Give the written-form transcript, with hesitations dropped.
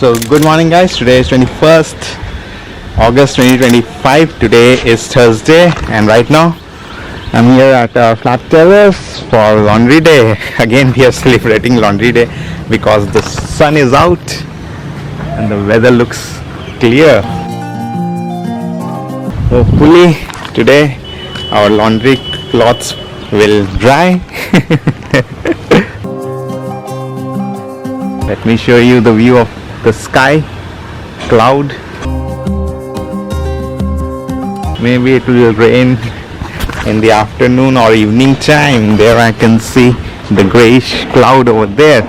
So good morning guys, today is 21st August 2025. Today is Thursday and right now I'm here at flat terrace for laundry day. Again we are celebrating laundry day because the sun is out and the weather looks clear. Hopefully today our laundry clothes will dry. Let me show you the view of the sky, cloud. Maybe it will rain in the afternoon or evening time. There I can see the grayish cloud over there.